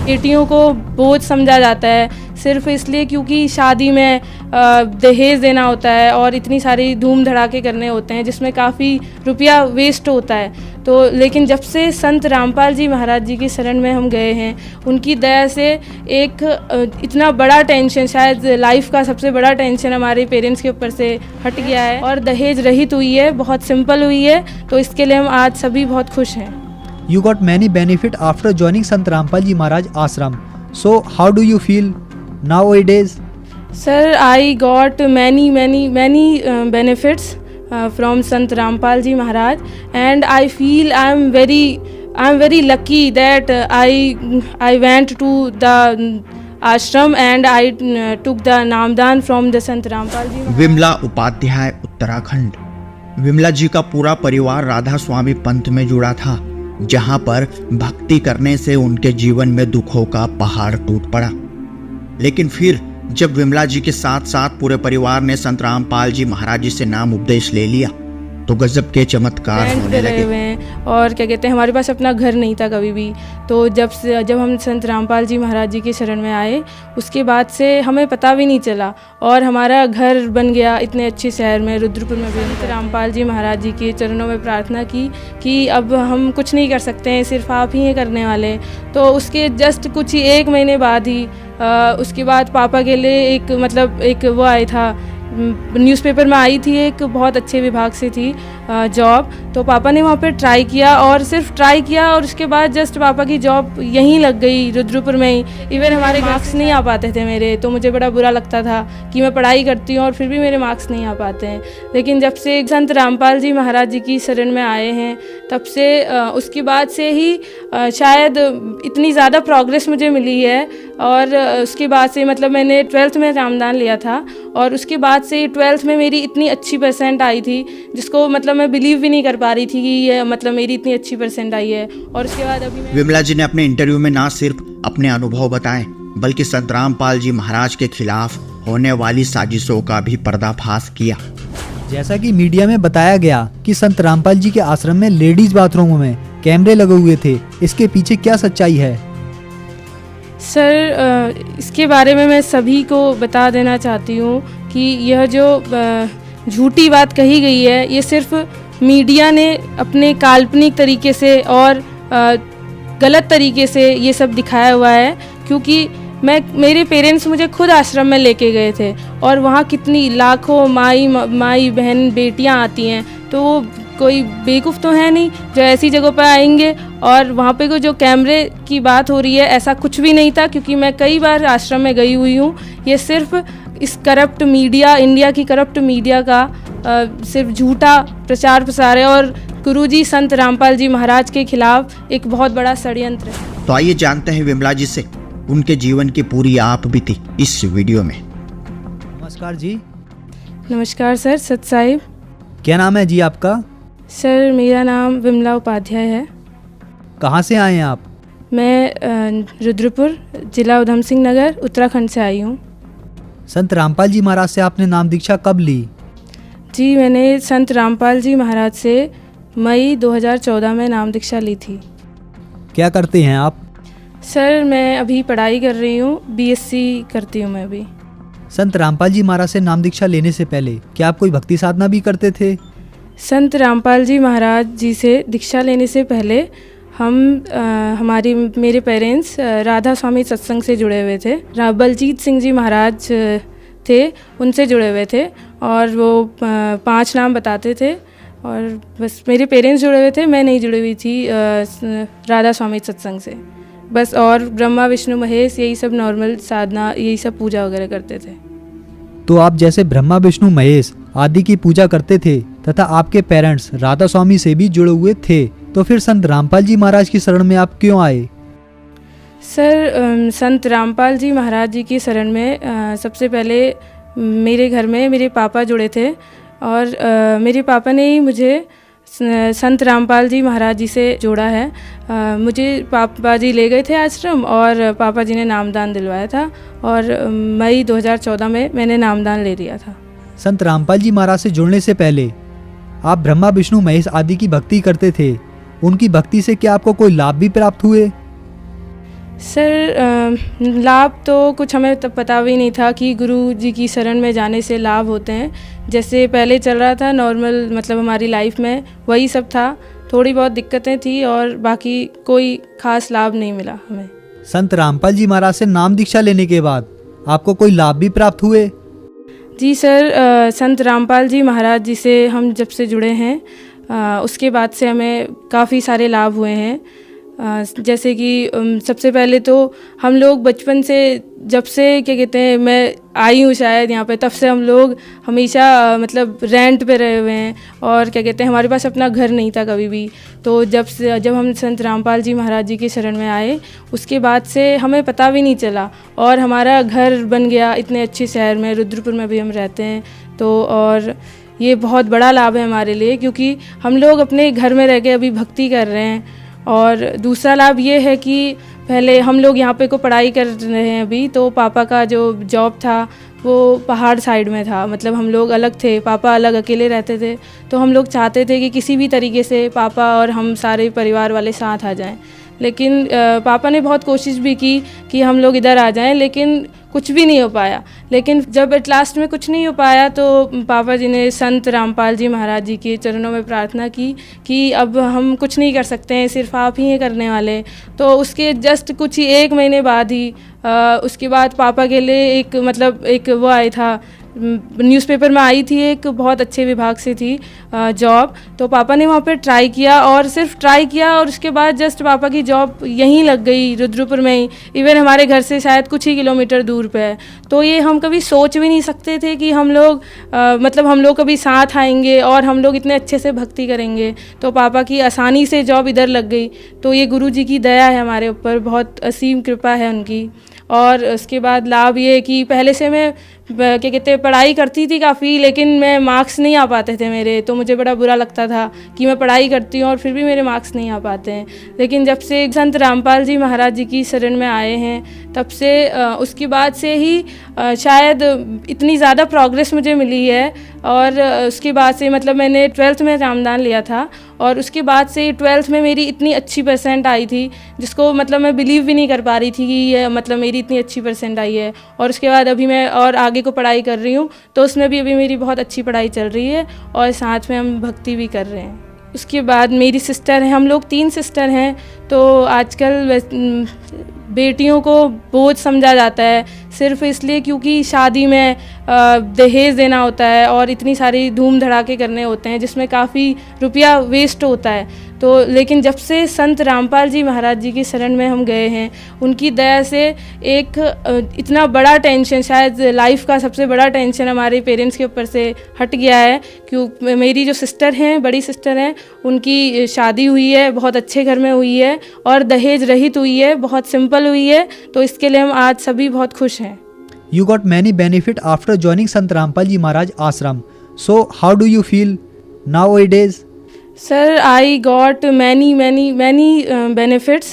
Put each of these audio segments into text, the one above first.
बेटियों को बोझ समझा जाता है सिर्फ इसलिए क्योंकि शादी में दहेज देना होता है और इतनी सारी धूम धड़ाके करने होते हैं जिसमें काफ़ी रुपया वेस्ट होता है। तो लेकिन जब से संत रामपाल जी महाराज जी की शरण में हम गए हैं, उनकी दया से एक इतना बड़ा टेंशन, शायद लाइफ का सबसे बड़ा टेंशन हमारे पेरेंट्स के ऊपर से हट गया है और दहेज रहित हुई है, बहुत सिंपल हुई है। तो इसके लिए हम आज सभी बहुत खुश हैं। You got many benefit after joining Sant Rampal Ji Maharaj Ashram. So how do you feel nowadays? Sir, I got many benefits from Sant Rampal Ji Maharaj, and I feel I'm very lucky that I went to the ashram and I took the नामदान from the Sant Rampal Ji Maharaj. Vimla Upadhyay, Uttarakhand. Vimla जी का पूरा परिवार राधा स्वामी पंथ में जुड़ा था, जहां पर भक्ति करने से उनके जीवन में दुखों का पहाड़ टूट पड़ा। लेकिन फिर जब विमला जी के साथ साथ पूरे परिवार ने संत रामपाल जी महाराज जी से नाम उपदेश ले लिया तो गजब के चमत्कार होने लगे। और क्या कहते हैं, हमारे पास अपना घर नहीं था कभी भी। तो जब हम संत रामपाल जी महाराज जी के शरण में आए, उसके बाद से हमें पता भी नहीं चला और हमारा घर बन गया इतने अच्छे शहर में, रुद्रपुर में भी। संत रामपाल जी महाराज जी के चरणों में प्रार्थना की कि अब हम कुछ नहीं कर सकते हैं, सिर्फ आप ही हैं करने वाले। तो उसके जस्ट कुछ ही 1 महीने बाद ही उसके बाद पापा के लिए एक वो आया था, न्यूज़पेपर में आई थी, एक बहुत अच्छे विभाग से थी जॉब। तो पापा ने वहाँ पे ट्राई किया और सिर्फ ट्राई किया और उसके बाद जस्ट पापा की जॉब यहीं लग गई, रुद्रपुर में ही। इवन हमारे मार्क्स नहीं आ पाते थे मेरे, तो मुझे बड़ा बुरा लगता था कि मैं पढ़ाई करती हूँ और फिर भी मेरे मार्क्स नहीं आ पाते हैं। लेकिन जब से संत रामपाल जी महाराज जी की शरण में आए हैं, तब से उसके बाद से ही शायद इतनी ज़्यादा प्रोग्रेस मुझे मिली है। और उसके बाद से मैंने 12th में नामदान लिया था और उसके बाद से 12th में मेरी इतनी अच्छी परसेंट आई थी, जिसको मैं बिलीव भी नहीं कर पा रही थी कि ये मेरी इतनी अच्छी परसेंट आई है। और उसके बाद अभी विमला जी ने अपने इंटरव्यू में ना सिर्फ अपने अनुभव बताए, बल्कि संत रामपाल जी महाराज के खिलाफ होने वाली साजिशों का भी पर्दाफाश किया। जैसा कि मीडिया में बताया गया कि संत रामपाल जी के आश्रम में लेडीज बाथरूमों में कैमरे लगे हुए थे, इसके पीछे क्या सच्चाई है? सर, इसके बारे में मैं सभी को बता देना चाहती हूँ कि यह जो झूठी बात कही गई है, ये सिर्फ मीडिया ने अपने काल्पनिक तरीके से और गलत तरीके से ये सब दिखाया हुआ है। क्योंकि मेरे पेरेंट्स मुझे खुद आश्रम में लेके गए थे और वहाँ कितनी लाखों माई बहन बेटियाँ आती हैं, तो वो कोई बेवकूफ़ तो है नहीं जो ऐसी जगह पर आएंगे। और वहाँ पे को जो कैमरे की बात हो रही है, ऐसा कुछ भी नहीं था, क्योंकि मैं कई बार आश्रम में गई हुई हूँ। ये सिर्फ इस करप्ट मीडिया, इंडिया की करप्ट मीडिया का सिर्फ झूठा प्रचार प्रसार है और गुरुजी संत रामपाल जी महाराज के खिलाफ एक बहुत बड़ा षड्यंत्र है। तो आइए जानते हैं विमला जी से उनके जीवन की पूरी आप बीती इस वीडियो में। नमस्कार जी। नमस्कार सर, सत साहिब। क्या नाम है जी आपका? सर, मेरा नाम विमला उपाध्याय है। कहाँ से आए हैं आप? मैं रुद्रपुर, जिला उधम सिंह नगर, उत्तराखंड से आई हूँ। संत रामपाल जी महाराज से आपने नाम दीक्षा कब ली? जी, मैंने संत रामपाल जी महाराज से मई 2014 में नाम दीक्षा ली थी। क्या करते हैं आप? सर, मैं अभी पढ़ाई कर रही हूँ, BSc करती हूँ मैं अभी। संत रामपाल जी महाराज से नाम दीक्षा लेने से पहले क्या आप कोई भक्ति साधना भी करते थे? संत रामपाल जी महाराज जी से दीक्षा लेने से पहले मेरे पेरेंट्स राधा स्वामी सत्संग से जुड़े हुए थे। बलजीत सिंह जी महाराज थे, उनसे जुड़े हुए थे और वो 5 नाम बताते थे और बस मेरे पेरेंट्स जुड़े हुए थे, मैं नहीं जुड़ी हुई थी राधा स्वामी सत्संग से बस। और ब्रह्मा विष्णु महेश, यही सब नॉर्मल साधना, यही सब पूजा वगैरह करते थे। तो आप जैसे ब्रह्मा विष्णु महेश आदि की पूजा करते थे तथा आपके पेरेंट्स राधा स्वामी से भी जुड़े हुए थे, तो फिर संत रामपाल जी महाराज की शरण में आप क्यों आए? सर, संत रामपाल जी महाराज जी की शरण में सबसे पहले मेरे घर में मेरे पापा जुड़े थे और मेरे पापा ने ही मुझे संत रामपाल जी महाराज जी से जोड़ा है। मुझे पापा जी ले गए थे आश्रम और पापा जी ने नामदान दिलवाया था और मई 2014 में मैंने नामदान ले लिया था। संत रामपाल जी महाराज से जुड़ने से पहले आप ब्रह्मा विष्णु महेश आदि की भक्ति करते थे, उनकी भक्ति से क्या आपको कोई लाभ भी प्राप्त हुए? सर लाभ तो कुछ हमें तब पता भी नहीं था कि गुरु जी की शरण में जाने से लाभ होते हैं। जैसे पहले चल रहा था नॉर्मल, मतलब हमारी लाइफ में वही सब था। थोड़ी बहुत दिक्कतें थी और बाकी कोई खास लाभ नहीं मिला हमें। संत रामपाल जी महाराज से नाम दीक्षा लेने के बाद आपको कोई लाभ भी प्राप्त हुए? जी सर, संत रामपाल जी महाराज जी से हम जब से जुड़े हैं उसके बाद से हमें काफ़ी सारे लाभ हुए हैं। जैसे कि सबसे पहले तो हम लोग बचपन से, जब से क्या कहते हैं मैं आई हूँ शायद यहाँ पे, तब से हम लोग हमेशा मतलब रेंट पे रहे हुए हैं और क्या कहते हैं हमारे पास अपना घर नहीं था कभी भी। तो जब हम संत रामपाल जी महाराज जी के शरण में आए उसके बाद से हमें पता भी नहीं चला और हमारा घर बन गया इतने अच्छे शहर में, रुद्रपुर में भी हम रहते हैं। तो और ये बहुत बड़ा लाभ है हमारे लिए, क्योंकि हम लोग अपने घर में रह के अभी भक्ति कर रहे हैं। और दूसरा लाभ ये है कि पहले हम लोग यहाँ पे को पढ़ाई कर रहे हैं अभी, तो पापा का जो जॉब था वो पहाड़ साइड में था, मतलब हम लोग अलग थे, पापा अलग अकेले रहते थे। तो हम लोग चाहते थे कि किसी भी तरीके से पापा और हम सारे परिवार वाले साथ आ जाएं। लेकिन पापा ने बहुत कोशिश भी की कि हम लोग इधर आ जाएं, लेकिन कुछ भी नहीं हो पाया। लेकिन जब एट लास्ट में कुछ नहीं हो पाया तो पापा जी ने संत रामपाल जी महाराज जी के चरणों में प्रार्थना की कि अब हम कुछ नहीं कर सकते हैं, सिर्फ आप ही हैं करने वाले। तो उसके जस्ट कुछ ही 1 महीने बाद ही उसके बाद पापा के लिए एक वो आया था, न्यूज़पेपर में आई थी, एक बहुत अच्छे विभाग से थी जॉब। तो पापा ने वहाँ पे ट्राई किया और सिर्फ ट्राई किया और उसके बाद जस्ट पापा की जॉब यहीं लग गई, रुद्रपुर में ही। इवन हमारे घर से शायद कुछ ही किलोमीटर दूर पे है। तो ये हम कभी सोच भी नहीं सकते थे कि हम लोग हम लोग कभी साथ आएंगे और हम लोग इतने अच्छे से भक्ति करेंगे। तो पापा की आसानी से जॉब इधर लग गई। तो ये गुरु जी की दया है हमारे ऊपर, बहुत असीम कृपा है उनकी। और उसके बाद लाभ ये है कि पहले से मैं क्या कहते हैं पढ़ाई करती थी काफ़ी, लेकिन मैं मार्क्स नहीं आ पाते थे मेरे। तो मुझे बड़ा बुरा लगता था कि मैं पढ़ाई करती हूँ और फिर भी मेरे मार्क्स नहीं आ पाते हैं। लेकिन जब से संत रामपाल जी महाराज जी की शरण में आए हैं तब से उसके बाद से ही शायद इतनी ज़्यादा प्रोग्रेस मुझे मिली है। और उसके बाद से मैंने 12th में नामदान लिया था और उसके बाद से 12th में मेरी इतनी अच्छी परसेंट आई थी, जिसको मैं बिलीव भी नहीं कर पा रही थी कि ये मेरी इतनी अच्छी परसेंट आई है। और उसके बाद अभी मैं और आगे को पढ़ाई कर रही हूँ, तो उसमें भी अभी मेरी बहुत अच्छी पढ़ाई चल रही है और साथ में हम भक्ति भी कर रहे हैं। उसके बाद मेरी सिस्टर है, हम लोग 3 सिस्टर हैं। तो आजकल बेटियों को बोझ समझा जाता है सिर्फ इसलिए क्योंकि शादी में दहेज देना होता है और इतनी सारी धूम धड़ाके करने होते हैं जिसमें काफ़ी रुपया वेस्ट होता है। तो लेकिन जब से संत रामपाल जी महाराज जी की शरण में हम गए हैं, उनकी दया से एक इतना बड़ा टेंशन, शायद लाइफ का सबसे बड़ा टेंशन हमारे पेरेंट्स के ऊपर से हट गया है। क्यों मेरी जो सिस्टर हैं, बड़ी सिस्टर हैं, उनकी शादी हुई है, बहुत अच्छे घर में हुई है और दहेज रहित हुई है, बहुत सिंपल हुई है। तो इसके लिए हम आज सभी बहुत खुश हैं। You got many benefit after joining Sant Rampal Ji Maharaj ashram. So how do you feel nowadays? Sir, I got many benefits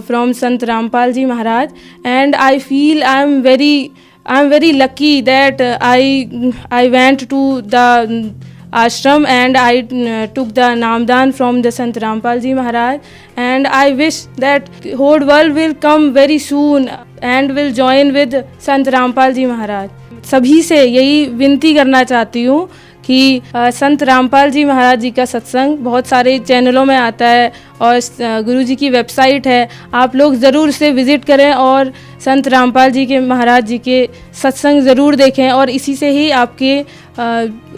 from Sant Rampal Ji Maharaj, and I feel I am very lucky that I went to the ashram and I took the Namdan from the Sant Rampal Ji Maharaj, and I wish that whole world will come very soon and will join with Sant Rampal Ji Maharaj. सभी से यही विनती करना चाहती हूँ कि संत रामपाल जी महाराज जी का सत्संग बहुत सारे चैनलों में आता है और गुरु जी की वेबसाइट है, आप लोग ज़रूर से विज़िट करें और संत रामपाल जी के महाराज जी के सत्संग ज़रूर देखें और इसी से ही आपके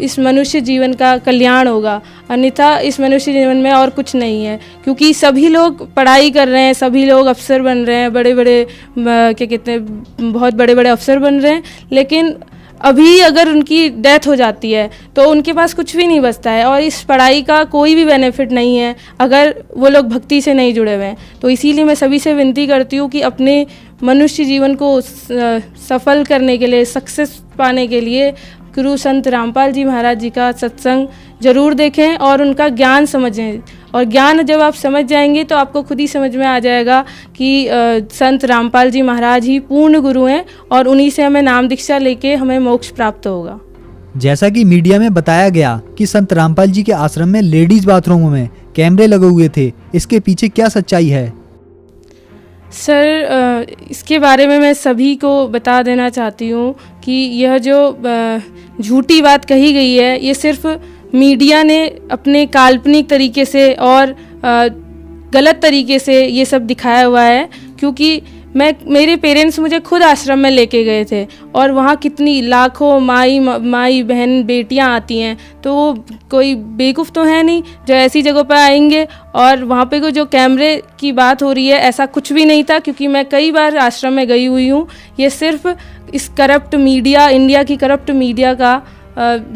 इस मनुष्य जीवन का कल्याण होगा। अन्यथा इस मनुष्य जीवन में और कुछ नहीं है, क्योंकि सभी लोग पढ़ाई कर रहे हैं, सभी लोग अफसर बन रहे हैं, बड़े बड़े क्या कहते हैं बहुत बड़े बड़े अफसर बन रहे हैं, लेकिन अभी अगर उनकी डेथ हो जाती है तो उनके पास कुछ भी नहीं बचता है और इस पढ़ाई का कोई भी बेनिफिट नहीं है अगर वो लोग भक्ति से नहीं जुड़े हुए हैं। तो इसीलिए मैं सभी से विनती करती हूँ कि अपने मनुष्य जीवन को सफल करने के लिए, सक्सेस पाने के लिए गुरु संत रामपाल जी महाराज जी का सत्संग ज़रूर देखें और उनका ज्ञान समझें। और ज्ञान जब आप समझ जाएंगे तो आपको खुद ही समझ में आ जाएगा कि संत रामपाल जी महाराज ही पूर्ण गुरु हैं और उन्हीं से हमें नाम दीक्षा लेके हमें मोक्ष प्राप्त होगा। जैसा कि मीडिया में बताया गया कि संत रामपाल जी के आश्रम में लेडीज बाथरूमों में कैमरे लगे हुए थे, इसके पीछे क्या सच्चाई है? सर इसके बारे में मैं सभी को बता देना चाहती हूँ कि यह जो झूठी बात कही गई है, ये सिर्फ मीडिया ने अपने काल्पनिक तरीके से और गलत तरीके से ये सब दिखाया हुआ है। क्योंकि मेरे पेरेंट्स मुझे खुद आश्रम में लेके गए थे और वहाँ कितनी लाखों माई बहन बेटियाँ आती हैं, तो वो कोई बेवकूफ़ तो है नहीं जो ऐसी जगहों पर आएंगे। और वहाँ पे को जो कैमरे की बात हो रही है, ऐसा कुछ भी नहीं था, क्योंकि मैं कई बार आश्रम में गई हुई हूँ। ये सिर्फ इस करप्ट मीडिया, इंडिया की करप्ट मीडिया का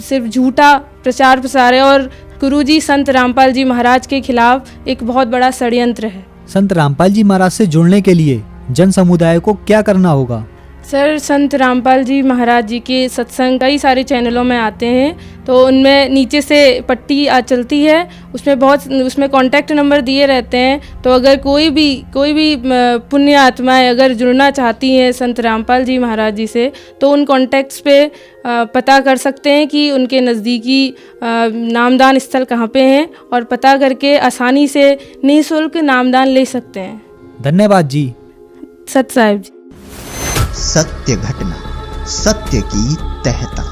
सिर्फ झूठा प्रचार प्रसार है और गुरुजी संत रामपाल जी महाराज के खिलाफ एक बहुत बड़ा षड्यंत्र है। संत रामपाल जी महाराज से जुड़ने के लिए जन समुदाय को क्या करना होगा? सर, संत रामपाल जी महाराज जी के सत्संग कई सारे चैनलों में आते हैं, तो उनमें नीचे से पट्टी चलती है, उसमें कांटेक्ट नंबर दिए रहते हैं। तो अगर कोई भी पुण्य आत्माएं अगर जुड़ना चाहती हैं संत रामपाल जी महाराज जी से, तो उन कांटेक्ट्स पे पता कर सकते हैं कि उनके नज़दीकी नामदान स्थल कहाँ पे हैं, और पता करके आसानी से निःशुल्क नामदान ले सकते हैं। धन्यवाद जी। सत साहिब जी। सत्य घटना, सत्य की तहता।